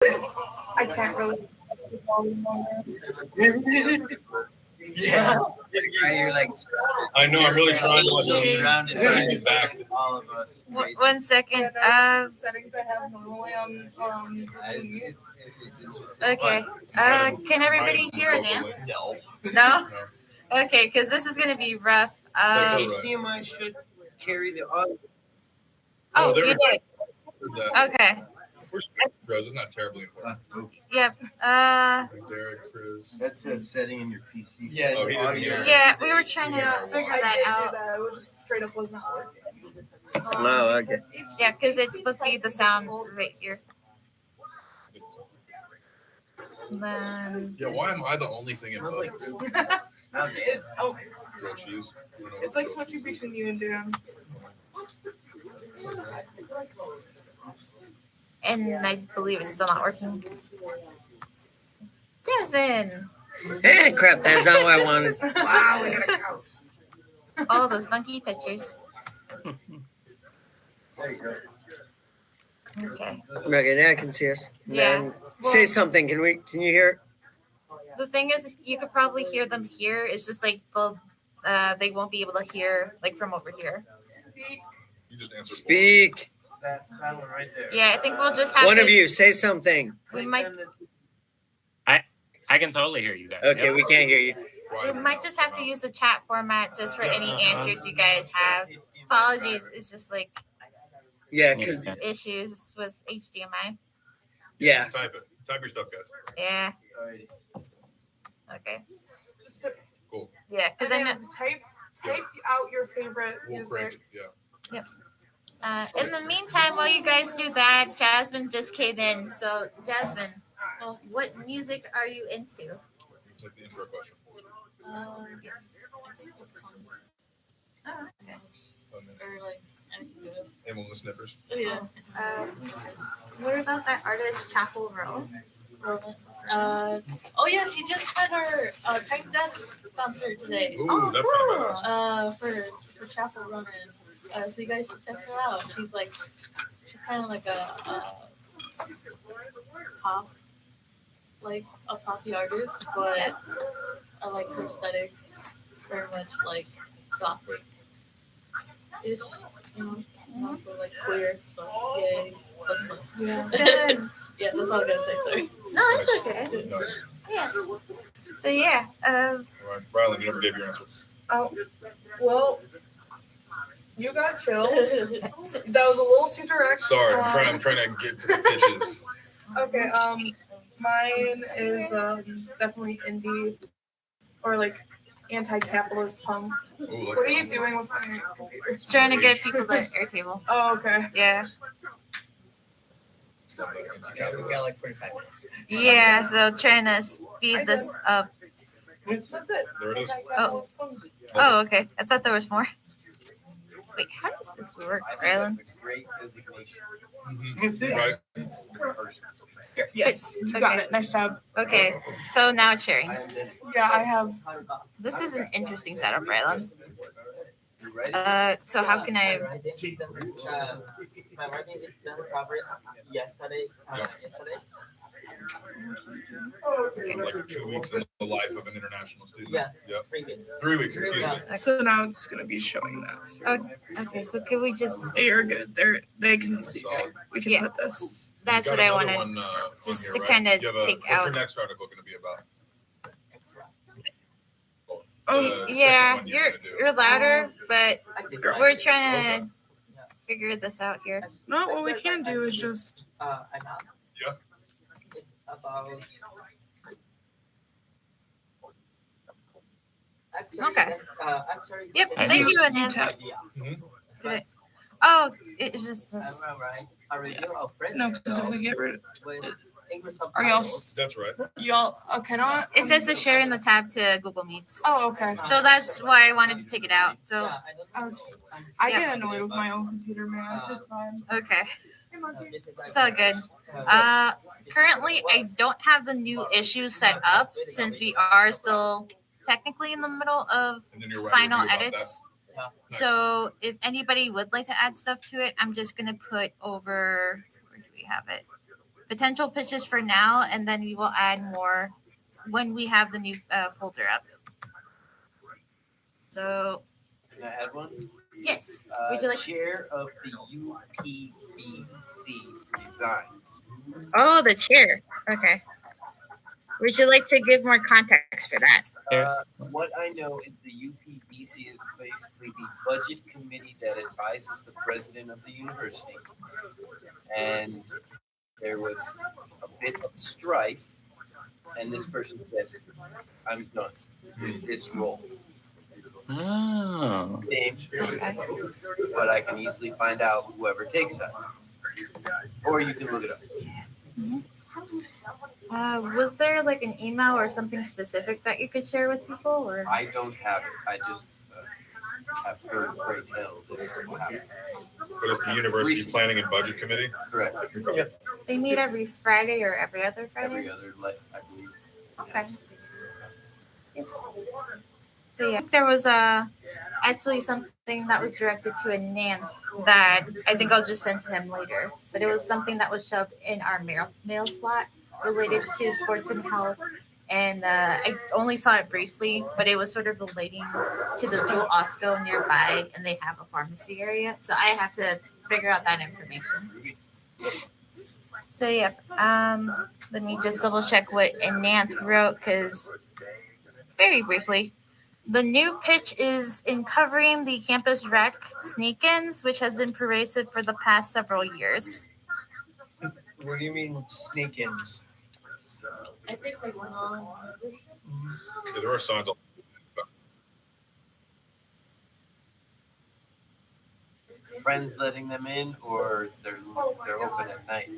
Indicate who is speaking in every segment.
Speaker 1: I can't really.
Speaker 2: Yeah. You're like
Speaker 3: I know. I'm really trying to
Speaker 2: surrounded
Speaker 3: get back.
Speaker 2: by all of us.
Speaker 4: One second.
Speaker 1: Settings I have normally on.
Speaker 4: Okay. Can everybody hear us now?
Speaker 3: No.
Speaker 4: No? Okay, because this is going to be rough.
Speaker 2: HDMI should carry the audio.
Speaker 4: Oh,
Speaker 3: there
Speaker 4: you
Speaker 3: we
Speaker 4: did.
Speaker 3: go.
Speaker 4: Okay.
Speaker 3: It's not terribly important.
Speaker 4: Yep.
Speaker 3: Derek, Chris.
Speaker 2: That's a setting in your PC.
Speaker 3: Yeah, oh, he didn't hear.
Speaker 4: Yeah, we were trying to figure
Speaker 1: I
Speaker 4: that
Speaker 1: did
Speaker 4: out.
Speaker 1: do that. It was just straight up was not working.
Speaker 2: No, okay.
Speaker 4: Yeah, because it's supposed to be the sound right here. Then...
Speaker 3: Yeah, why am I the only thing in focus? Grilled cheese.
Speaker 1: It's like switching between you and Dan.
Speaker 4: And I believe it's still not working. Jasmine!
Speaker 2: Hey, crap, that's not what I wanted.
Speaker 1: Wow, we got a couch.
Speaker 4: All those funky pictures. Okay.
Speaker 2: Okay, now I can see us.
Speaker 4: Yeah.
Speaker 2: Then say something. Can you hear?
Speaker 4: The thing is, you could probably hear them here. It's just like they won't be able to hear like from over here.
Speaker 3: You just answered.
Speaker 2: Speak.
Speaker 5: That one right there.
Speaker 4: Yeah, I think we'll just have
Speaker 2: One
Speaker 4: to,
Speaker 2: of you say something.
Speaker 4: We might
Speaker 5: I can totally hear you guys.
Speaker 2: Okay,
Speaker 5: Yep.
Speaker 2: we can't hear you.
Speaker 4: might just have to use the chat format just for any answers you guys have. Apologies, it's just like
Speaker 2: Yeah, because
Speaker 4: issues with HDMI.
Speaker 2: yeah.
Speaker 3: Just type it. Type your stuff, guys.
Speaker 4: Yeah. Okay.
Speaker 1: Just
Speaker 3: Cool.
Speaker 4: Yeah, because I know.
Speaker 1: type out your favorite
Speaker 3: We'll crank
Speaker 1: music.
Speaker 3: it. Yeah.
Speaker 4: In the meantime, while you guys do that, Jasmine just came in. So, Jasmine, what music are you into?
Speaker 3: It's like the intro question.
Speaker 4: Oh, okay.
Speaker 6: Or like anything good.
Speaker 3: Anyone with sniffers?
Speaker 6: Yeah.
Speaker 4: What about that artist, Chapel Row?
Speaker 6: Oh yeah, she just had her Type Desk concert today.
Speaker 3: Ooh, that's kind of badass.
Speaker 6: For Chapel Ronin. So you guys should check her out. She's kind of like a pop, like a poppy artist, but I like her aesthetic, very much like gothic ish, you know, and also like queer. So yay, plus.
Speaker 4: That's good.
Speaker 6: Yeah, that's all I gotta say. Sorry.
Speaker 4: No, that's okay.
Speaker 3: Nice.
Speaker 4: Yeah. So yeah.
Speaker 3: All right. Rylan, you never gave your answer.
Speaker 1: Oh, well, you got chilled. That was a little too direct.
Speaker 3: Sorry, I'm trying to get to the pitches.
Speaker 1: Okay, mine is definitely indie or like anti-capitalist punk.
Speaker 3: Ooh,
Speaker 1: What are you doing with my computer?
Speaker 4: Trying to get people to Airtable.
Speaker 1: Oh, okay.
Speaker 4: Yeah.
Speaker 2: We got like 45 minutes.
Speaker 4: Yeah. So trying to speed this up.
Speaker 1: That's it.
Speaker 3: There it is.
Speaker 1: Anti-capitalist punk.
Speaker 4: Oh, okay. I thought there was more. Wait, how does this work, Rylan?
Speaker 2: Great designation.
Speaker 3: Mm-hmm. Right.
Speaker 1: Yes, you got
Speaker 4: Okay.
Speaker 1: it. Nice job.
Speaker 4: Okay. So now it's sharing.
Speaker 1: Yeah, I have.
Speaker 4: This is an interesting setup, Rylan.
Speaker 2: You ready?
Speaker 4: So how can I?
Speaker 5: My writing is just covered yesterday.
Speaker 3: Like 2 weeks in the life of an international student.
Speaker 5: Yes.
Speaker 3: Yep.
Speaker 5: 3 weeks.
Speaker 3: 3 weeks. Excuse me.
Speaker 1: So now it's gonna be showing that. So
Speaker 4: Okay. So can we just?
Speaker 1: you're good. They can see. We can
Speaker 4: Yeah.
Speaker 1: put this.
Speaker 4: That's
Speaker 3: You
Speaker 4: what
Speaker 3: got
Speaker 4: I
Speaker 3: another
Speaker 4: wanted.
Speaker 3: one,
Speaker 4: just
Speaker 3: on
Speaker 4: to
Speaker 3: here,
Speaker 4: kinda
Speaker 3: right? You have
Speaker 4: take
Speaker 3: what's
Speaker 4: out-
Speaker 3: your next article going to be about?
Speaker 1: Oh,
Speaker 3: The second
Speaker 4: Yeah,
Speaker 3: one
Speaker 4: you're
Speaker 3: gonna do.
Speaker 4: you're louder, but we're trying to figure this out here.
Speaker 1: No, what we can do is just.
Speaker 3: Yeah.
Speaker 5: It's about.
Speaker 4: Okay.
Speaker 5: Actually,
Speaker 4: Yep.
Speaker 5: it's
Speaker 4: Thank you,
Speaker 5: an
Speaker 4: Ananta.
Speaker 5: idea.
Speaker 4: Good. Oh, it's just this.
Speaker 5: Right? A review of French
Speaker 1: No, because if we get rid of.
Speaker 5: with English
Speaker 1: Are y'all?
Speaker 5: subtitles.
Speaker 3: That's right.
Speaker 1: Y'all okay? No.
Speaker 4: It says to share in the tab to Google Meets.
Speaker 1: Oh, okay.
Speaker 4: So that's why I wanted to take it out. So
Speaker 5: Yeah,
Speaker 1: I was.
Speaker 5: I'm-
Speaker 1: I
Speaker 4: Yeah.
Speaker 1: get annoyed with my own computer, man. It's fine.
Speaker 4: okay,
Speaker 1: Hey, Monty.
Speaker 4: it's all good. Currently I don't have the new issues set up since we are still technically in the middle of
Speaker 3: And then you're writing
Speaker 4: final
Speaker 3: a review about
Speaker 4: edits.
Speaker 3: Nice.
Speaker 4: So if anybody would like to add stuff to it, I'm just gonna put over. Where do we have it? potential pitches for now, and then we will add more when we have the new folder up. So,
Speaker 2: Can I add one?
Speaker 4: yes. Would you like?
Speaker 2: Chair of the UPBC resigns.
Speaker 4: Oh, the chair. Okay. Would you like to give more context for that?
Speaker 2: What I know is the UPBC is basically the budget committee that advises the president of the university. And there was a bit of strife, and this person said, I'm done with this role.
Speaker 7: Oh.
Speaker 2: Name, but I can easily find out whoever takes that. Or you can look it up.
Speaker 4: Was there like an email or something specific that you could share with people, or?
Speaker 2: I don't have it. I just have heard great tale. This is what happened.
Speaker 3: But it's the University Planning and Budget Committee.
Speaker 2: Correct.
Speaker 4: They meet every Friday or every other Friday.
Speaker 2: Every other, I believe.
Speaker 4: Okay. So yeah, there was actually something that was directed to Anant that I think I'll just send to him later. But it was something that was shoved in our mail slot related to sports and health. And I only saw it briefly, but it was sort of relating to the Dual Osco nearby, and they have a pharmacy area. So I have to figure out that information. So yeah, let me just double check what Anant wrote, because very briefly, the new pitch is in covering the campus rec sneak-ins, which has been pervasive for the past several years.
Speaker 2: What do you mean sneak-ins?
Speaker 6: I think like non.
Speaker 3: Yeah, there are signs all
Speaker 2: Friends letting them in, or they're open at night?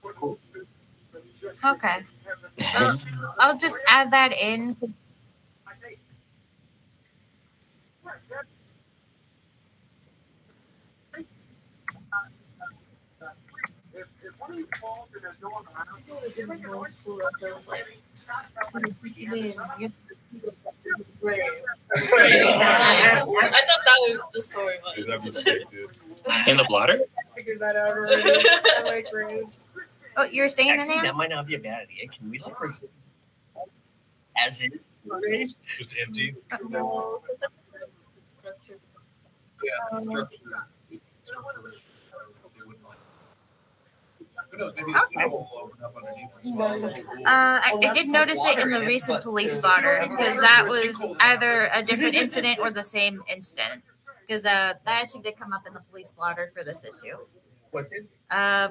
Speaker 2: Cool.
Speaker 4: Okay. So I'll just add that in.
Speaker 6: I thought that was the story
Speaker 3: Dude, that'd be
Speaker 6: was.
Speaker 3: sick, dude.
Speaker 7: In the blotter?
Speaker 1: Figured that out already. I like Graves.
Speaker 4: Oh, you're saying
Speaker 2: Actually,
Speaker 4: Anant?
Speaker 2: that might not be a bad idea. Can we like rescind as is?
Speaker 3: Just empty.
Speaker 6: No,
Speaker 3: Yeah.
Speaker 4: I did notice it in the recent police blotter, because that was either a different incident or the same incident. Because that actually did come up in the police blotter for this issue.
Speaker 2: What did?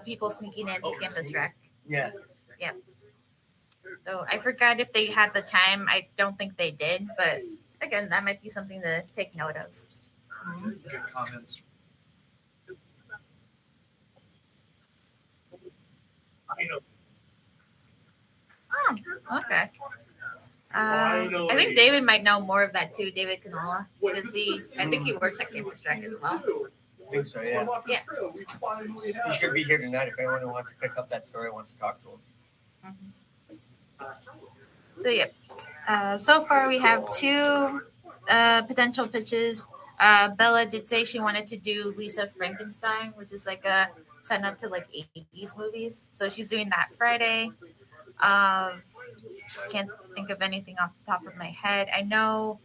Speaker 4: People sneaking into campus rec.
Speaker 2: Yeah.
Speaker 4: So I forgot if they had the time. I don't think they did, but again, that might be something to take note of.
Speaker 2: Good comments.
Speaker 4: Oh, okay. I think David might know more of that too, David Canola, because I think he works at Campus Rec as well.
Speaker 2: I think so, yeah.
Speaker 4: Yeah.
Speaker 2: He should be here tonight if anyone who wants to pick up that story wants to talk to him.
Speaker 4: So yeah, so far we have two potential pitches. Bella did say she wanted to do Lisa Frankenstein, which is like a sign up to like 80s movies. So she's doing that Friday. Can't think of anything off the top of my head. I know,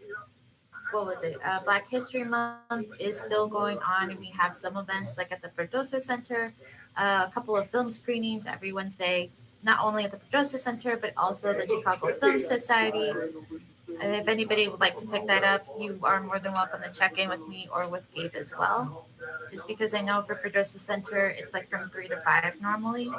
Speaker 4: what was it? Black History Month is still going on, and we have some events like at the Perdosa Center, a couple of film screenings every Wednesday, not only at the Perdosa Center, but also the Chicago Film Society. And if anybody would like to pick that up, you are more than welcome to check in with me or with Gabe as well. Just because I know for Perdosa Center, it's like from 3 to 5 normally.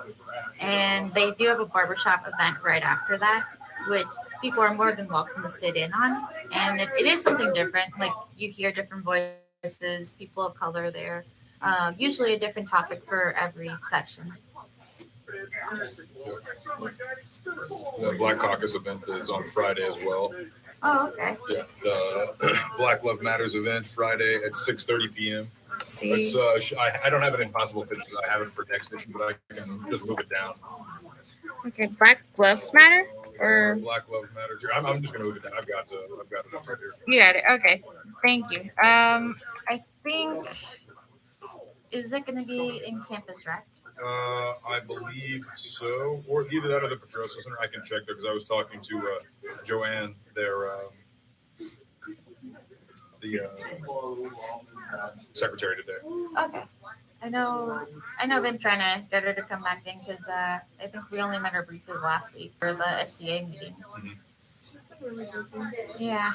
Speaker 4: And they do have a barbershop event right after that, which people are more than welcome to sit in on. And it is something different. Like you hear different voices, people of color there. Usually a different topic for every section.
Speaker 3: The Black Caucus event is on Friday as well.
Speaker 4: Oh, okay.
Speaker 3: Yeah, the Black Love Matters event Friday at 6:30 p.m.
Speaker 4: Let's see.
Speaker 3: It's I don't have it in possible pictures. I have it for next issue, but I can just move it down.
Speaker 4: Okay, Black Gloves Matter? Or
Speaker 3: Black Love Matters. I'm just gonna move it down. I've got it up right here.
Speaker 4: you got it. Okay. Thank you. I think, is it going to be in campus, right?
Speaker 3: I believe so, or either that or the Petrosa Center. I can check there because I was talking to Joanne, the secretary today.
Speaker 4: Okay. I know I've been trying to get her to come back in because I think we only met her briefly last week for the SGA meeting.
Speaker 6: She's been really busy.
Speaker 4: Yeah.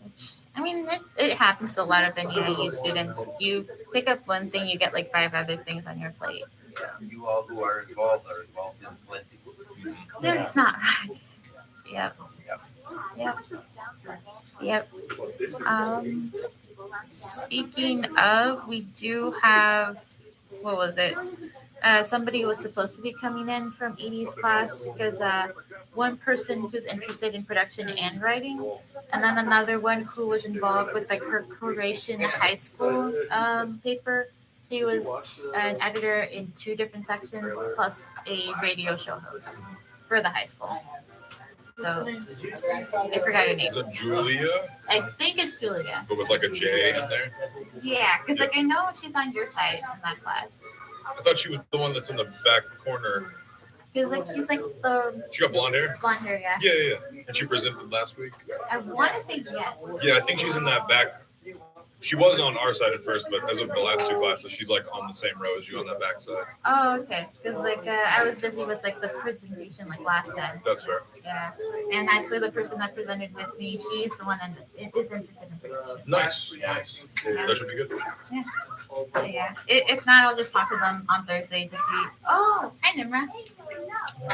Speaker 4: Which, I mean, it happens to a lot of NEIU students. You pick up one thing, you get like 5 other things on your plate.
Speaker 2: You all who are involved in plenty.
Speaker 4: They're not right. Yep. Speaking of, we do have, what was it? Somebody was supposed to be coming in from Edie's class because one person who's interested in production and writing, and then another one who was involved with like her Croatian high school paper. She was an editor in 2 different sections plus a radio show host for the high school. So I forgot her name.
Speaker 3: Is it Julia?
Speaker 4: I think it's Julia.
Speaker 3: But with like a J in there?
Speaker 4: Yeah, because like I know she's on your side in that class.
Speaker 3: I thought she was the one that's in the back corner.
Speaker 4: Because like she's like the
Speaker 3: She got blonde hair?
Speaker 4: blonde hair, yeah.
Speaker 3: Yeah. And she presented last week.
Speaker 4: I want to say yes.
Speaker 3: Yeah, I think she's in that back. She was on our side at first, but as of the last 2 classes, she's like on the same row as you on that back side.
Speaker 4: Oh, okay. Because like I was busy with like the presentation like last time.
Speaker 3: That's fair.
Speaker 4: Yeah. And actually the person that presented with me, she's the one that is interested in production.
Speaker 3: Nice. That should be good.
Speaker 4: So, yeah. If not, I'll just talk to them on Thursday to see. Oh, hi Nimra.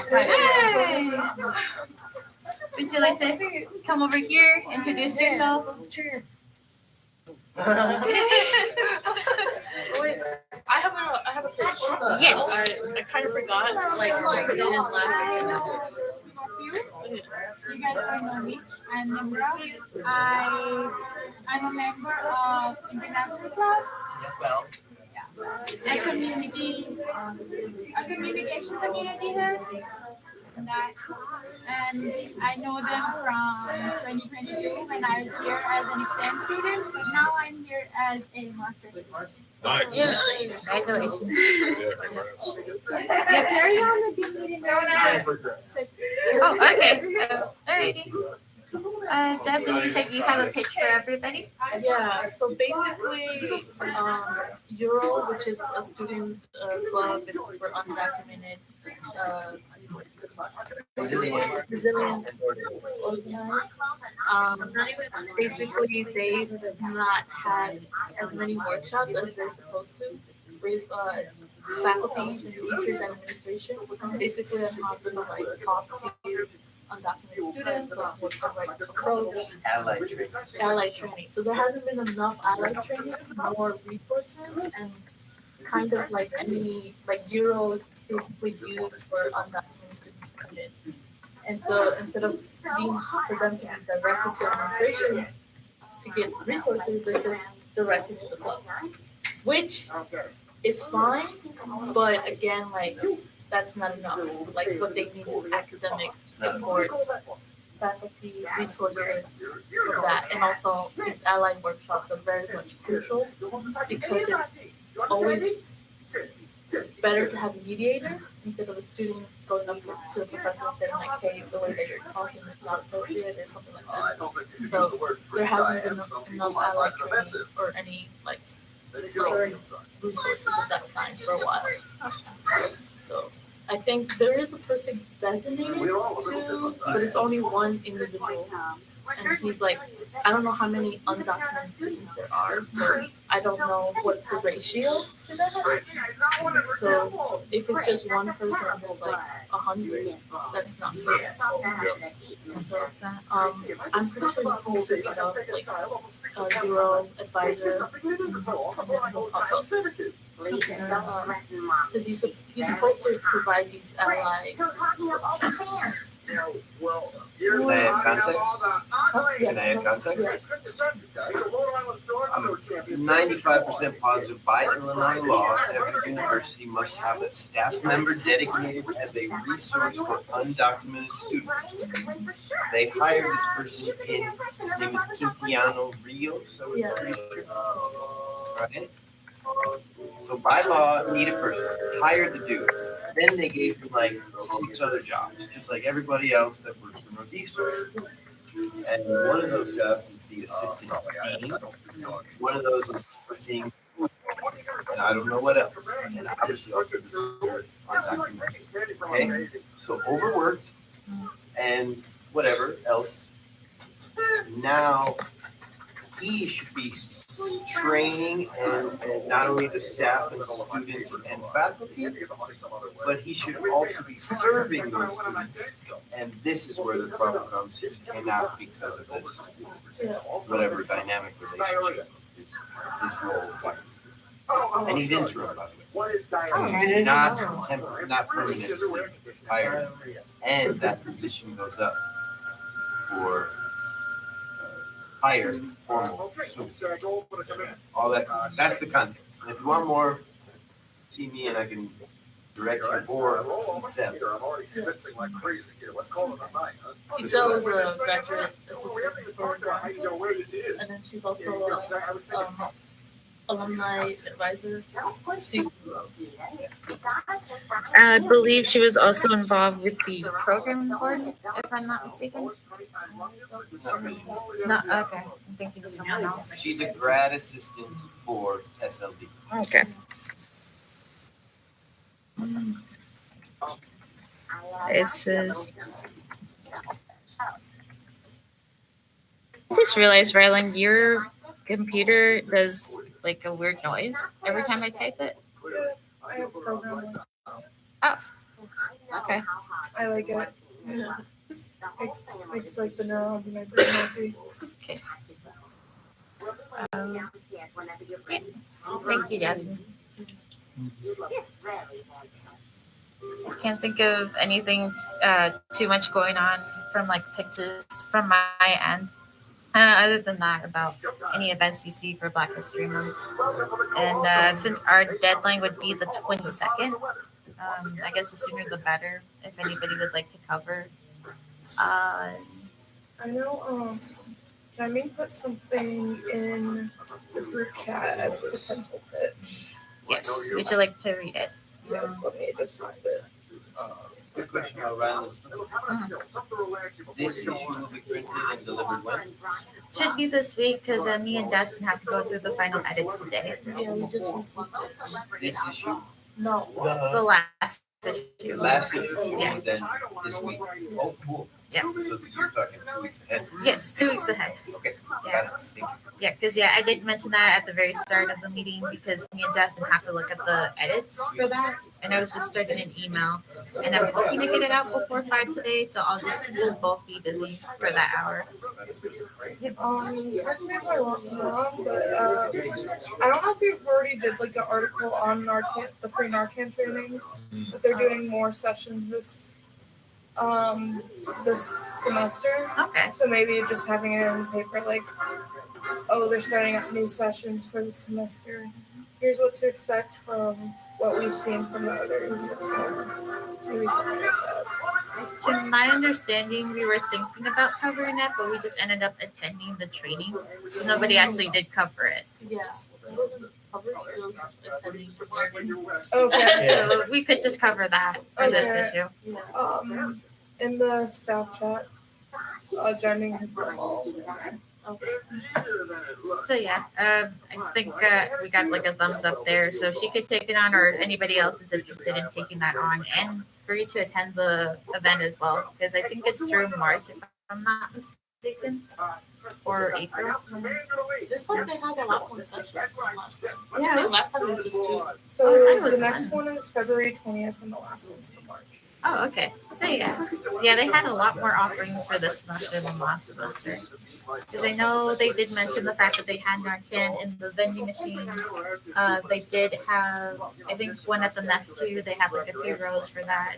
Speaker 4: Hey. Would you like to come over here, introduce yourself?
Speaker 1: Sure.
Speaker 6: Wait, I have a pitch.
Speaker 4: Yes.
Speaker 6: I kind of forgot. Like to put it in last year.
Speaker 7: You guys don't know me. I'm Nimra. I'm a member of International Club,
Speaker 5: Yes, well.
Speaker 7: a communication community here. And I know them from 2022 when I was here as an exchange student. Now I'm here as a master's student.
Speaker 3: Nice.
Speaker 4: Congratulations.
Speaker 3: Yeah, congrats.
Speaker 7: Yeah, carry on with the meeting.
Speaker 4: Oh, okay. Alrighty. Jasmine, you said you have a pitch for everybody?
Speaker 6: Yeah, so basically, Euro, which is a student club, it's for undocumented resilient organized. Basically, they've not had as many workshops as they're supposed to with faculties and teachers and administration. Basically, I'm not going to like talk to undocumented students on what the right approach. Allied training. So there hasn't been enough allied training, more resources, and kind of like any like Euro is basically used for undocumented students to come in. And so instead of being for them to be directed to administration to get resources, they're just directed to the club, which is fine, but again, like that's not enough. Like what they need is academic support, faculty, resources for that, and also these allied workshops are very much crucial because it's always better to have a mediator instead of a student going up to a professor and saying like, hey, the way that you're talking is not appropriate or something like that. So there hasn't been enough allied training or any like resources of that kind for a while. So I think there is a person designated to, but it's only one individual. And he's like, I don't know how many undocumented students there are, so I don't know what's the ratio to that. So if it's just one person and there's like 100, that's not fair. So I'm pretty sure you can search it up, like Euro Advisor, and then he'll pop up. Because he's supposed to provide these allied.
Speaker 2: Can I have context? Can I have context? I'm 95% positive by Illinois law, every university must have a staff member dedicated as a resource for undocumented students. They hired this person in, his name is Quintiano Rios, I was pretty sure. right? So by law, need a person, hired the dude. Then they gave him like 6 other jobs, just like everybody else that works for Northeastern. And one of those jobs is the assistant dean. One of those is overseeing, and I don't know what else. And obviously also the documentary. Okay, so overworked and whatever else. Now he should be training and not only the staff and students and faculty, but he should also be serving those students. And this is where the problem comes. He cannot because of this, whatever dynamic relationship his role plays. And he's interim, by the way. Not temporary, not permanently hired. And that position goes up for higher formal soon. All that, that's the context. And if you want more, see me and I can direct your board and send.
Speaker 6: Itzel is a graduate assistant for and then she's also alumni advisor.
Speaker 4: I believe she was also involved with the program board, if I'm not mistaken. No, okay. I'm thinking of someone else.
Speaker 2: She's a grad assistant for SLD.
Speaker 4: Okay. It says. I just realized, Ryland, your computer does like a weird noise every time I type it.
Speaker 1: I have a program.
Speaker 4: Okay.
Speaker 1: I like it. Yeah. Makes like the neurons in my brain happy.
Speaker 4: Okay. Thank you, Jasmine. I can't think of anything too much going on from like pictures from my end. Other than that, about any events you see for Black History Month. And since our deadline would be the 22nd, I guess the sooner the better, if anybody would like to cover.
Speaker 1: I know, Jamie put something in the group chat as a potential pitch.
Speaker 4: Yes, would you like to read it?
Speaker 1: Yes, let me just find it.
Speaker 2: Good question, Ryland. This issue will be printed and delivered when?
Speaker 4: Should be this week because me and Jasmine have to go through the final edits today.
Speaker 6: Yeah, we just received it.
Speaker 2: This issue?
Speaker 1: No.
Speaker 4: The last issue.
Speaker 2: Last issue should be
Speaker 4: Yeah.
Speaker 2: then this week. Oh, cool.
Speaker 4: Yeah.
Speaker 2: So you're talking 2 weeks ahead?
Speaker 4: Yes, 2 weeks ahead.
Speaker 2: Okay,
Speaker 4: Yeah.
Speaker 2: got it. Thank you.
Speaker 4: Yeah, because I did mention that at the very start of the meeting because me and Jasmine have to look at the edits for that. And I was just starting an email. And I'm hoping to get it out before 5 today, so we'll both be busy for that hour.
Speaker 1: Correct me if I'm wrong, but I don't know if you've already did like an article on Narcan, the free Narcan trainings, but they're doing more sessions this semester.
Speaker 4: Okay.
Speaker 1: So maybe just having it in the paper, like, oh, they're starting up new sessions for the semester. Here's what to expect from what we've seen from the others. So maybe something like that.
Speaker 4: To my understanding, we were thinking about covering it, but we just ended up attending the training. So nobody actually did cover it.
Speaker 6: Yes. It wasn't published, it was just attending the learning.
Speaker 1: Okay.
Speaker 4: So we could just cover that for this
Speaker 1: Okay.
Speaker 4: issue.
Speaker 6: Yeah.
Speaker 1: In the staff chat, Jeremy has them all.
Speaker 4: So yeah, I think we got like a thumbs up there. So she could take it on, or anybody else is interested in taking that on, and for you to attend the event as well, because I think it's through March, if I'm not mistaken, or April.
Speaker 6: This time they had a lot more sessions than last time.
Speaker 4: Yeah,
Speaker 6: I think last time it was just 2.
Speaker 4: Oh,
Speaker 1: So
Speaker 4: that was
Speaker 1: the next
Speaker 4: fun.
Speaker 1: one is February 20th, and the last one's in March.
Speaker 4: Oh, okay. So yeah, they had a lot more offerings for this semester than last semester. Because I know they did mention the fact that they had Narcan in the vending machines. They did have, I think, one at the Nest too. They have like a few rows for that.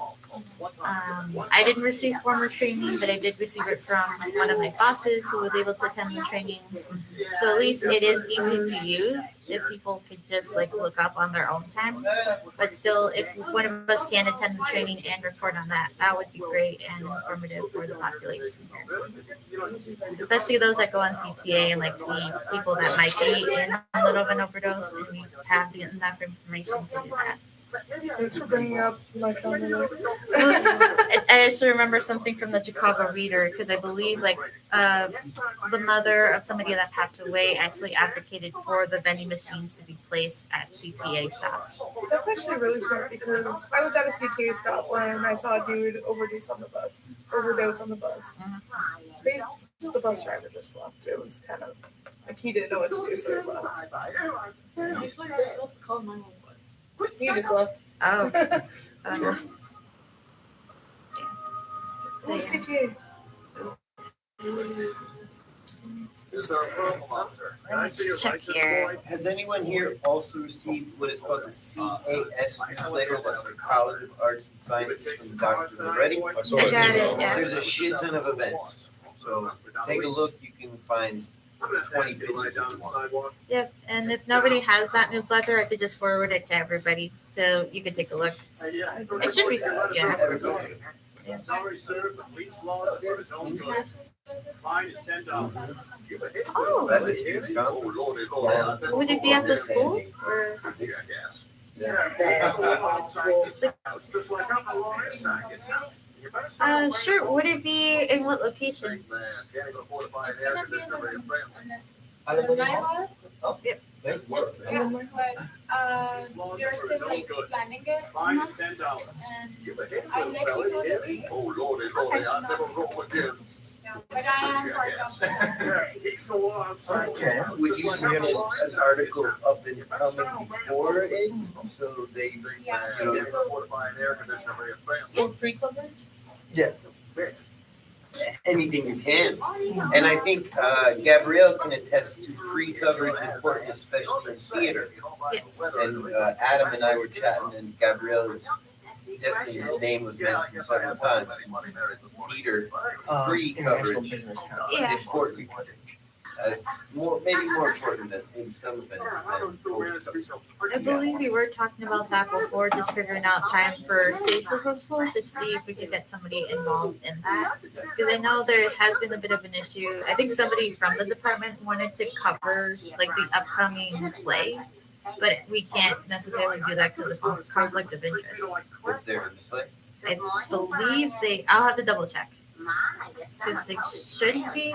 Speaker 4: I didn't receive formal training, but I did receive it from one of my bosses who was able to attend the training. So at least it is easy to use if people could just like look up on their own time. But still, if one of us can attend the training and report on that. That would be great and informative for the population here. Especially those that go on CTA and like see people that might be in a little of an overdose, and we have enough information to do that.
Speaker 1: Thanks for bringing up my trauma.
Speaker 4: I also remember something from the Chicago Reader, because I believe like the mother of somebody that passed away actually advocated for the vending machines to be placed at CTA stops.
Speaker 1: That's actually really smart because I was at a CTA stop when I saw a dude overdose on the bus. The bus driver just left. It was kind of like he didn't know what to do, so he left.
Speaker 6: Usually they're supposed to call 911.
Speaker 1: He just left.
Speaker 4: Oh. No.
Speaker 1: Oh, CTA.
Speaker 4: Let me check here.
Speaker 2: Has anyone here also received what is called the CAS newsletter? That's the College of Arts and Sciences from Dr. Moretti.
Speaker 3: I saw
Speaker 4: I
Speaker 3: it.
Speaker 4: got it, yeah.
Speaker 2: There's a shit ton of events. So take a look. You can find 20 pictures if you want.
Speaker 4: Yep, and if nobody has that newsletter, I could just forward it to everybody so you can take a look. It should be, yeah.
Speaker 2: Everybody.
Speaker 8: Sorry, sir, the police laws give its own good. Fine is $10.
Speaker 4: Oh,
Speaker 2: That's a huge conference.
Speaker 4: would it be at the school or?
Speaker 8: Jackass.
Speaker 6: Just like I'm a lawyer,
Speaker 4: Sure. Would it be in what location?
Speaker 7: It's gonna be in the
Speaker 5: Hallelujah.
Speaker 4: Yep.
Speaker 7: but you're still like planning it,
Speaker 8: Fine is $10.
Speaker 7: and I'll let you know the date.
Speaker 8: Oh, lordy, lordy, I never roll again.
Speaker 7: But I am part of that.
Speaker 8: He's the law outside.
Speaker 2: Okay. Would you submit an article up and coming before it? So they,
Speaker 7: Yeah.
Speaker 2: you know,
Speaker 8: Fortifying air conditioner for your family.
Speaker 6: So pre-covered?
Speaker 2: anything you can. And I think Gabrielle can attest to pre-coverage is important, especially in theater.
Speaker 4: Yes.
Speaker 2: And Adam and I were chatting, and Gabrielle's definitely name was mentioned several times. Theater pre-coverage is
Speaker 4: Yeah.
Speaker 2: important. As more, maybe more important than in some events.
Speaker 4: I believe we were talking about that before, just figuring out time for stage rehearsals to see if we could get somebody involved in that. Because I know there has been a bit of an issue. I think somebody from the department wanted to cover like the upcoming play, but we can't necessarily do that because of conflict of interest.
Speaker 2: If they're in the play.
Speaker 4: I believe I'll have to double check. Because they should be.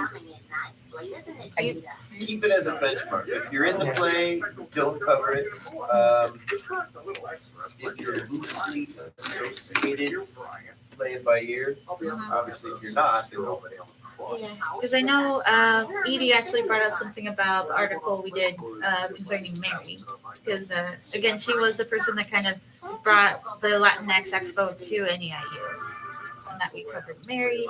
Speaker 2: Keep it as a benchmark. If you're in the play, don't cover it. If you're loosely associated, play it by ear. Obviously, if you're not, then don't.
Speaker 4: Because I know Edie actually brought up something about the article we did concerning Mary. Because again, she was the person that kind of brought the Latinx Expo to NEIU. And that we covered Mary.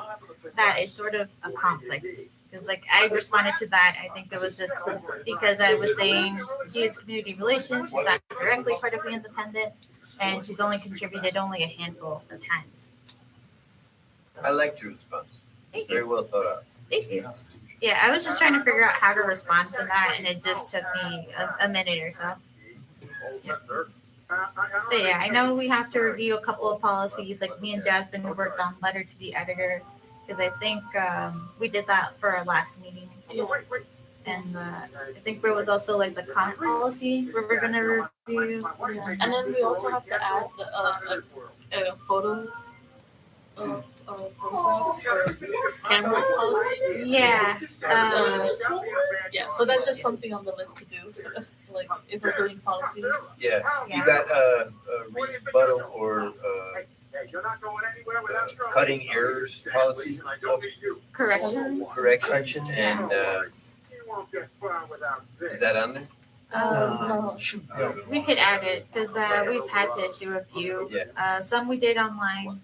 Speaker 4: That is sort of a conflict. Because like I responded to that, I think it was just because I was saying she is community relations, she's not directly part of the independent, and she's only contributed only a handful of times.
Speaker 2: I liked your response.
Speaker 4: Thank
Speaker 2: Very
Speaker 4: you.
Speaker 2: well thought out.
Speaker 4: Thank you. Yeah, I was just trying to figure out how to respond to that, and it just took me a minute or so. But yeah, I know we have to review a couple of policies. Like me and Jasmine worked on letter to the editor because I think we did that for our last meeting. And I think there was also like the comment policy where we're gonna review.
Speaker 6: And then we also have to add a photo or camera policy.
Speaker 4: Yeah.
Speaker 6: Yeah, so that's just something on the list to do, like if we're doing policies.
Speaker 2: Yeah,
Speaker 4: Yeah.
Speaker 2: you got a rebuttal or cutting errors policy,
Speaker 4: Corrections.
Speaker 2: correction, and is that on there?
Speaker 6: No.
Speaker 4: We could add it because we've had to issue a few.
Speaker 2: Yeah.
Speaker 4: Some we did online.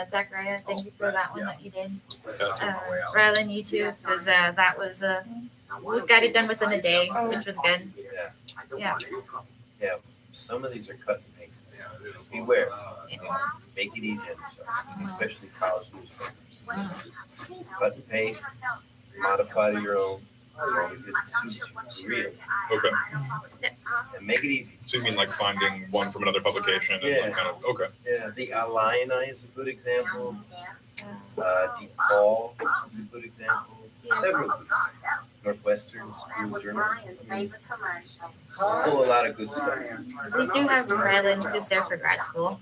Speaker 4: Zachariah, thank you for that one that you did.
Speaker 3: Okay.
Speaker 4: Rather than you two, because that was we got it done within a day, which was good. Yeah.
Speaker 2: Some of these are cut and paste. Beware. Make it easy on yourself, especially college newspapers. Cut and paste, modify to your own. as long as it suits for real.
Speaker 3: Okay.
Speaker 2: And make it easy.
Speaker 3: So you mean like finding one from another publication and
Speaker 2: Yeah.
Speaker 3: like kind of okay.
Speaker 2: Yeah, the Illini is a good example. DePaul is a good example. Several good. Northwestern School Journal. Pull a lot of good stuff.
Speaker 4: We do have Ryland who's there for grad school.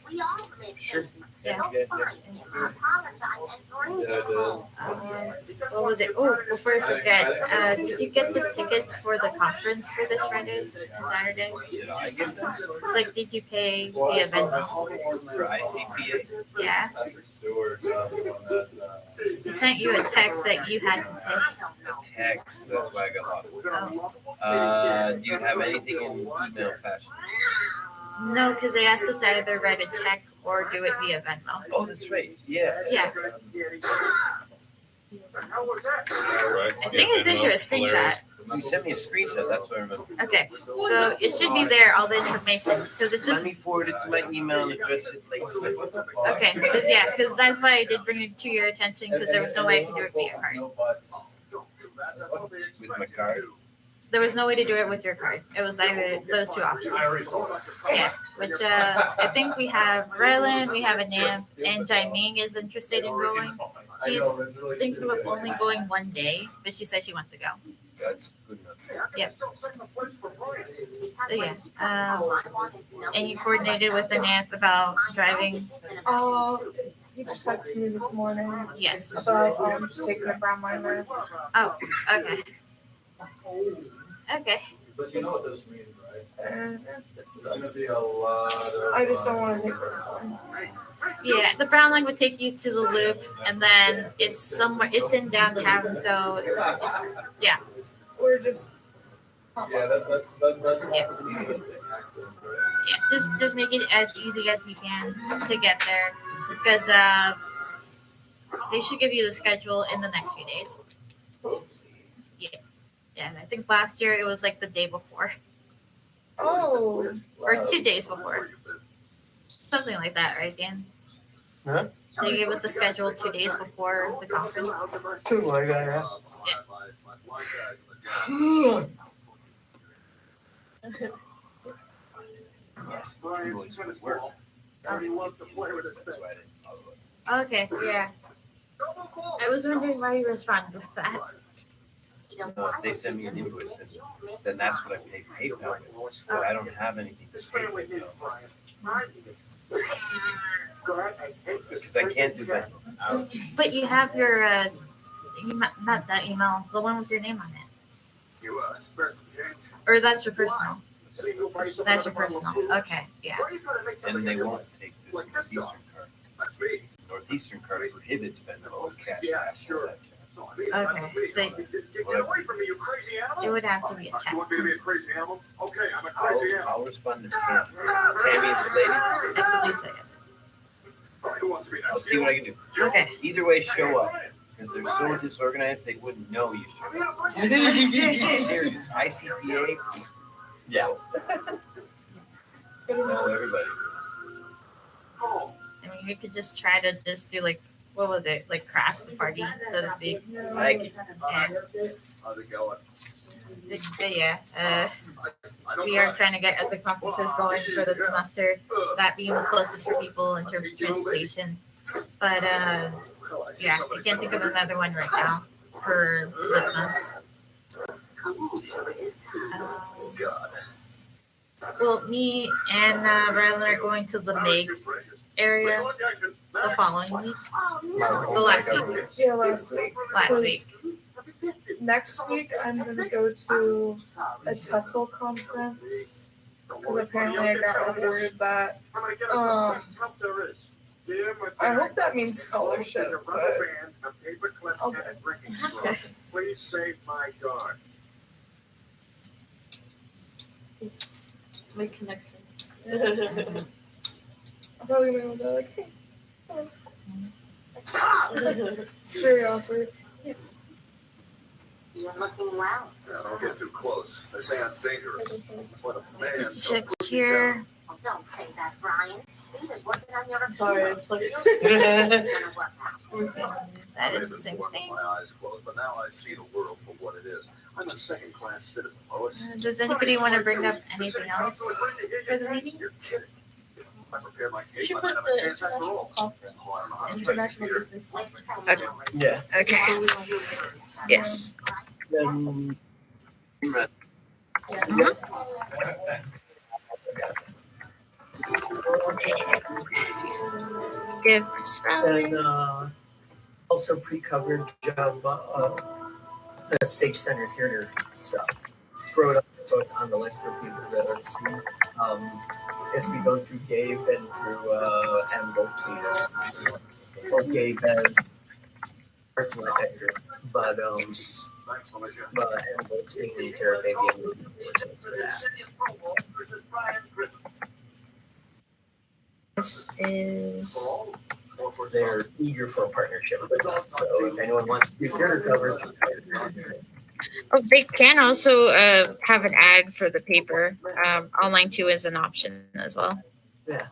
Speaker 2: Sure.
Speaker 4: Yeah. What was it? Oh, before I forget, did you get the tickets for the conference for this Friday and Saturday?
Speaker 2: Did I get them?
Speaker 4: Like, did you pay via Venmo?
Speaker 2: For ICPA?
Speaker 4: Yeah. It sent you a text that you had to pay.
Speaker 2: A text, that's why I got lost.
Speaker 4: Oh.
Speaker 2: Do you have anything in email fashion?
Speaker 4: No, because they asked us to either write a check or do it via Venmo.
Speaker 2: Oh, that's right. Yeah.
Speaker 4: Yeah.
Speaker 3: All right.
Speaker 4: I think I sent you a screenshot.
Speaker 2: You sent me a screenshot. That's what I remember.
Speaker 4: Okay, so it should be there, all the information, because it's
Speaker 2: Let
Speaker 4: just,
Speaker 2: me forward it to my email and address it later.
Speaker 4: okay, because that's why I did bring it to your attention, because there was no way I could do it via card.
Speaker 2: With my card.
Speaker 4: There was no way to do it with your card. It was either those two options. Yeah, which I think we have Rylan, we have Anant, and Jaiming is interested in going. She's thinking of only going one day, but she said she wants to go.
Speaker 2: That's good enough.
Speaker 4: Yep. So yeah, and you coordinated with Anant about driving.
Speaker 1: You just texted me this morning
Speaker 4: Yes.
Speaker 1: about just taking the brown line there.
Speaker 4: Oh, okay. Okay.
Speaker 8: But you know what this means, right?
Speaker 1: And it's
Speaker 8: There's gonna be a lot of.
Speaker 1: I just don't want to take the brown line.
Speaker 4: Yeah, the brown line would take you to the loop, and then it's somewhere. It's in downtown, so yeah.
Speaker 1: We're just.
Speaker 8: Yeah, that's.
Speaker 4: Yeah. Yeah, just make it as easy as you can to get there, because they should give you the schedule in the next few days. Yeah, and I think last year it was like the day before,
Speaker 1: Oh.
Speaker 4: or 2 days before, something like that, right, Dan?
Speaker 2: Huh?
Speaker 4: They gave us the schedule 2 days before the conference.
Speaker 2: Something like that, Yes. You always would work. That's why I didn't follow it.
Speaker 4: Okay, yeah. I was wondering why you responded with that.
Speaker 2: If they send me an invoice, then that's what I pay PayPal with. But I don't have anything to pay PayPal. Because I can't do that.
Speaker 4: But you have your, not that email, the one with your name on it. Or that's your personal. That's your personal. Okay, yeah.
Speaker 2: And they won't take this Northeastern card. Northeastern card prohibits Venmo and cash.
Speaker 8: Yeah, sure.
Speaker 4: Okay, so
Speaker 8: Get away from me, you crazy animal!
Speaker 4: it would have to be a
Speaker 8: You
Speaker 4: check.
Speaker 8: want me to be a crazy animal? Okay, I'm a crazy animal.
Speaker 2: I'll respond to Tammy. Tammy is the lady.
Speaker 4: I believe so, yes.
Speaker 8: Who wants to be
Speaker 2: I'll see what I can do.
Speaker 4: Okay.
Speaker 2: Either way, show up. Because they're so disorganized, they wouldn't know you showed up. Serious. ICPA? Yeah. Know everybody.
Speaker 8: Oh,
Speaker 4: I mean, you could just try to just do like, what was it? Like crash the party, so to speak.
Speaker 2: Like,
Speaker 8: how's it going?
Speaker 4: But yeah,
Speaker 8: I don't
Speaker 4: we are
Speaker 8: know.
Speaker 4: trying to get other conferences going for the semester, that being the closest for people in terms of transportation. But yeah, I can't think of another one right now for this month. Well, me and Rylan are going to the Meg area the following week. The last week.
Speaker 1: Yeah, last week.
Speaker 4: Last week.
Speaker 1: Next week, I'm going to go to a Tussle conference. Because apparently I got awarded that. I hope that means scholarship, but I'll go.
Speaker 8: Please save my dog.
Speaker 6: Make connections.
Speaker 1: I'm probably going to go like, hey. It's very awkward.
Speaker 9: You're looking well.
Speaker 8: Yeah, don't get too close. They say I'm dangerous. That's what a man
Speaker 4: Check here.
Speaker 9: Don't say that, Brian. Ada's working on your
Speaker 6: Sorry, it's like
Speaker 4: That is the same thing.
Speaker 8: My eyes closed, but now I see the world for what it is. I'm a second-class citizen, Lois.
Speaker 4: Does anybody want to bring up anything else for the meeting?
Speaker 8: You're kidding. If I prepare my
Speaker 6: you
Speaker 8: case,
Speaker 6: should
Speaker 8: I
Speaker 6: put
Speaker 8: might have
Speaker 6: the
Speaker 8: a chance after
Speaker 6: international
Speaker 8: all.
Speaker 6: conference, international business conference.
Speaker 5: Yes.
Speaker 4: Okay.
Speaker 6: So we don't do
Speaker 4: Yes.
Speaker 5: Then
Speaker 4: Give spelling.
Speaker 5: and also pre-coverage of the Stage Center Theater stuff. Throw it up so it's on the list for people to see. As we go through Gabe and through Ann Boltz. Well, Gabe as parts of my editor, but
Speaker 8: Thanks, Felicia.
Speaker 5: Ann Boltz and Sarah Fabian will be for that.
Speaker 4: This is.
Speaker 5: They're eager for a partnership with us, so if anyone wants to do theater coverage,
Speaker 4: Oh, they can also have an ad for the paper. Online too is an option as well.
Speaker 5: yeah.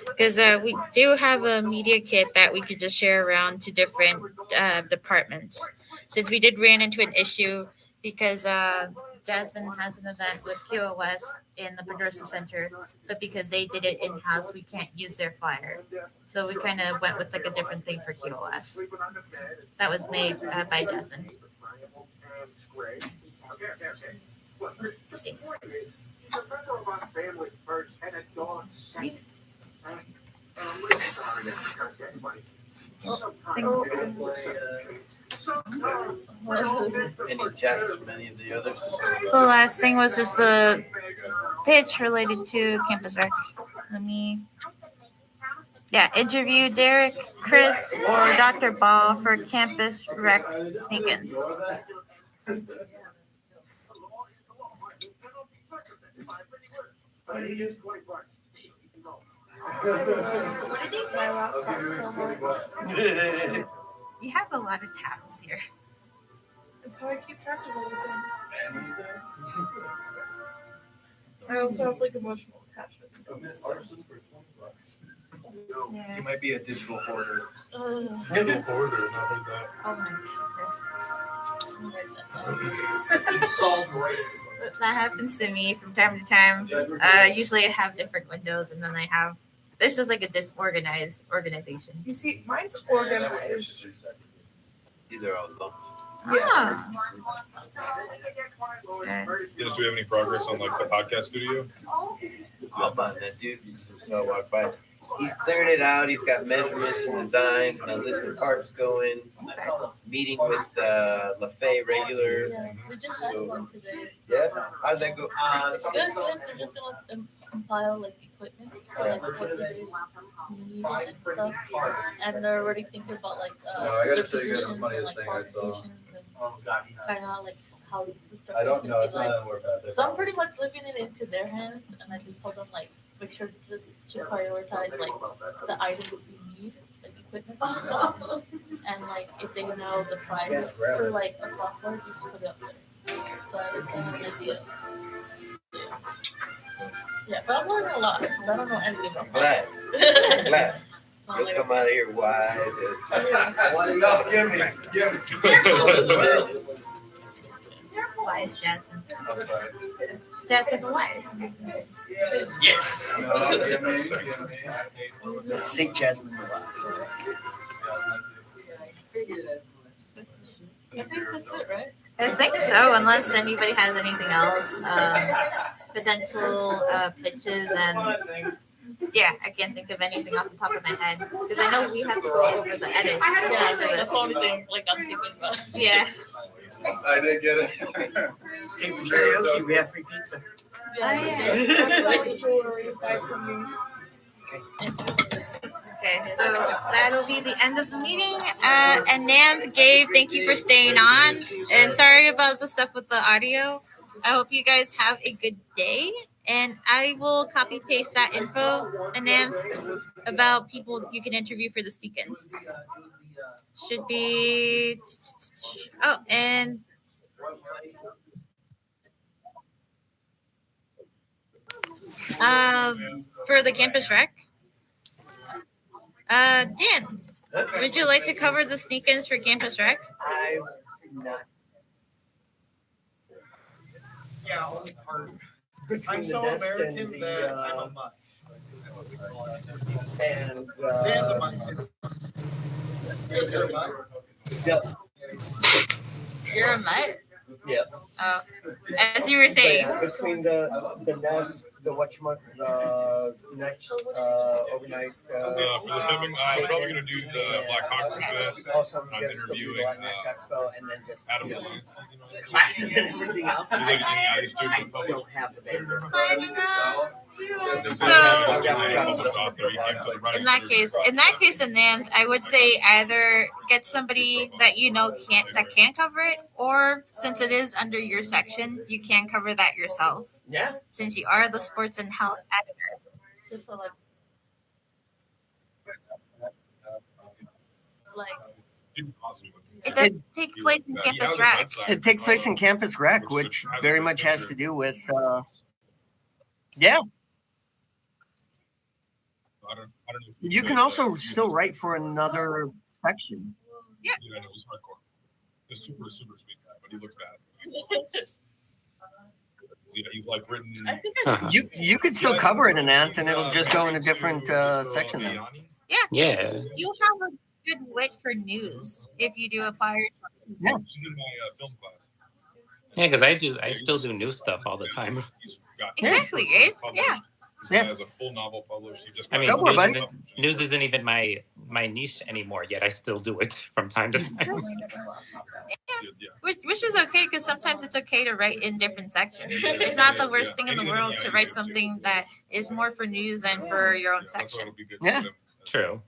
Speaker 4: Because we do have a media kit that we could just share around to different departments. Since we did ran into an issue because Jasmine has an event with QOS in the Pedrosa Center, but because they did it in-house, we can't use their flyer. So we kind of went with like a different thing for QOS. That was made by Jasmine.
Speaker 2: Any chats from any of the others?
Speaker 4: The last thing was just the pitch related to Campus Rec. Interview Derek, Chris, or Dr. Ball for Campus Rec sneak-ins.
Speaker 1: My laptop's so much.
Speaker 4: You have a lot of tabs here.
Speaker 1: That's how I keep track of everything. I also have like emotional attachment to them. So. Yeah.
Speaker 2: You might be a digital hoarder.
Speaker 3: Digital hoarder, not like that.
Speaker 4: Oh my
Speaker 8: Solve racism.
Speaker 4: goodness. That happens to me from time to time. Usually I have different windows and then I have, this is like a disorganized organization.
Speaker 1: You see, mine's organized.
Speaker 2: Either of them.
Speaker 4: Ah.
Speaker 3: Dennis, do we have any progress on like the podcast studio?
Speaker 2: How about that dude? So walk by. He's clearing it out. He's got measurements and designs and a list of parts going. Meeting with LaFay regular.
Speaker 6: Yeah, we just had one today.
Speaker 2: Yeah. How'd that go?
Speaker 6: They're just gonna compile like equipment, so like what they need and stuff, and they're already thinking about like
Speaker 10: I gotta
Speaker 6: their
Speaker 10: show you guys the
Speaker 6: positions
Speaker 10: funniest
Speaker 6: and,
Speaker 10: thing I saw.
Speaker 6: qualifications and kind of like how the structure
Speaker 10: I don't
Speaker 6: should
Speaker 10: know,
Speaker 6: be
Speaker 10: it's
Speaker 6: like.
Speaker 10: not more past it.
Speaker 6: So I'm pretty much leaving it into their hands, and I just told them like make sure just to prioritize like the items you need, like equipment, and like if they know the price for like a software, just put it up there. So I just have an idea. Yeah, but I'm learning a lot because I don't know anything about
Speaker 2: Glad.
Speaker 6: that.
Speaker 2: Glad.
Speaker 6: I'm
Speaker 2: You'll
Speaker 6: like,
Speaker 2: come out of here wise.
Speaker 4: Wise Jasmine. Jasmine the Wise.
Speaker 2: Yes.
Speaker 5: St. Jasmine.
Speaker 6: I think that's it, right?
Speaker 4: I think so, unless anybody has anything else. Potential pitches and yeah, I can't think of anything off the top of my head because I know we have to go over the edits.
Speaker 6: Yeah,
Speaker 4: for
Speaker 6: that's
Speaker 4: this.
Speaker 6: the only thing like I'm thinking about.
Speaker 4: Yeah.
Speaker 10: I did get it.
Speaker 5: Stay for karaoke, we have free pizza.
Speaker 4: Okay, so that'll be the end of the meeting. And Nan, Gabe, thank you for staying on. And sorry about the stuff with the audio. I hope you guys have a good day. And I will copy paste that info, Anand, about people you can interview for the sneak-ins. Should be. Oh, and For the campus rec. Dan, would you like to cover the sneak-ins for campus rec?
Speaker 5: I did not.
Speaker 11: I'm so American that I'm a mutt.
Speaker 5: And
Speaker 11: Dan the mutt. You're a mutt?
Speaker 5: Yep.
Speaker 4: You're a mutt?
Speaker 5: Yep.
Speaker 4: Oh. As you were saying.
Speaker 5: Yeah, between the nest, the next overnight.
Speaker 3: For this filming, I'm probably going to do the Black Hawks event.
Speaker 5: Also,
Speaker 3: I'm interviewing
Speaker 5: next expo, and then just
Speaker 3: Adam
Speaker 5: you know,
Speaker 3: Delansky.
Speaker 5: classes and everything else.
Speaker 3: He's like an AI
Speaker 5: I
Speaker 3: student.
Speaker 5: don't have the data.
Speaker 4: In that case, and then I would say either get somebody that you know can't cover it, or since it is under your section, you can cover that yourself.
Speaker 5: Yeah.
Speaker 4: Since you are the sports and health editor.
Speaker 6: Just so
Speaker 4: It does take place in campus rec.
Speaker 5: It takes place in campus rec, which very much has to do with, yeah. You can also still write for another section.
Speaker 4: Yeah.
Speaker 3: Yeah, no, he's hardcore. He's super sweet guy, but he looks bad. Yeah, he's like written.
Speaker 5: You could still cover it in that, and it'll just go in a different section then.
Speaker 4: Yeah. You have a good wit for news if you do apply yourself.
Speaker 5: Yeah.
Speaker 3: She's in my film class.
Speaker 12: Yeah, because I still do new stuff all the time.
Speaker 4: Exactly, right? Yeah.
Speaker 3: He has a full novel published. He just
Speaker 12: I mean, news isn't even my niche anymore, yet I still do it from time to time.
Speaker 4: Which is okay, because sometimes it's okay to write in different sections. It's not the worst thing in the world to write something that is more for news than for your own section.
Speaker 5: Yeah.
Speaker 12: True.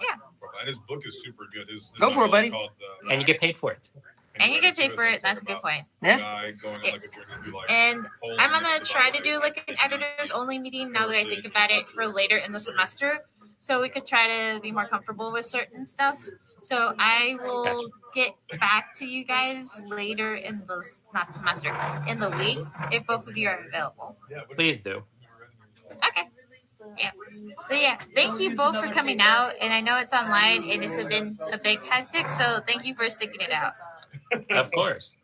Speaker 4: Yeah.
Speaker 3: And his book is super good.
Speaker 5: Go for it, buddy.
Speaker 12: And you get paid for it.
Speaker 4: And you get paid for it. That's a good point.
Speaker 5: Yeah.
Speaker 4: Yes. And I'm gonna try to do like an editors only meeting now that I think about it for later in the semester, so we could try to be more comfortable with certain stuff. So I will get back to you guys later in the in the week if both of you are available.
Speaker 12: Please do.
Speaker 4: Okay. Yeah. So yeah, thank you both for coming out, and I know it's online and it's been a big hectic, so thank you for sticking it out.
Speaker 12: Of course.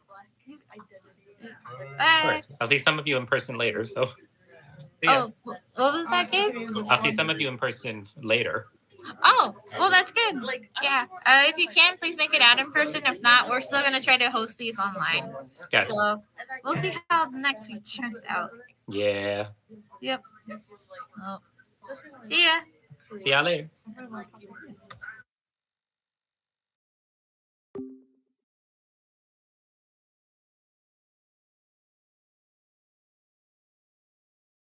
Speaker 4: Bye.
Speaker 12: Of course. I'll see some of you in person later. So. Yeah.
Speaker 4: Oh, what was that, Gabe?
Speaker 12: I'll see some of you in person later.
Speaker 4: Oh, well, that's good. Yeah. If you can, please make it out in person. If not, we're still gonna try to host these online.
Speaker 12: Gotcha.
Speaker 4: So we'll see how next week turns out.
Speaker 12: Yeah.
Speaker 4: Yep. Oh. See ya.
Speaker 12: See y'all later.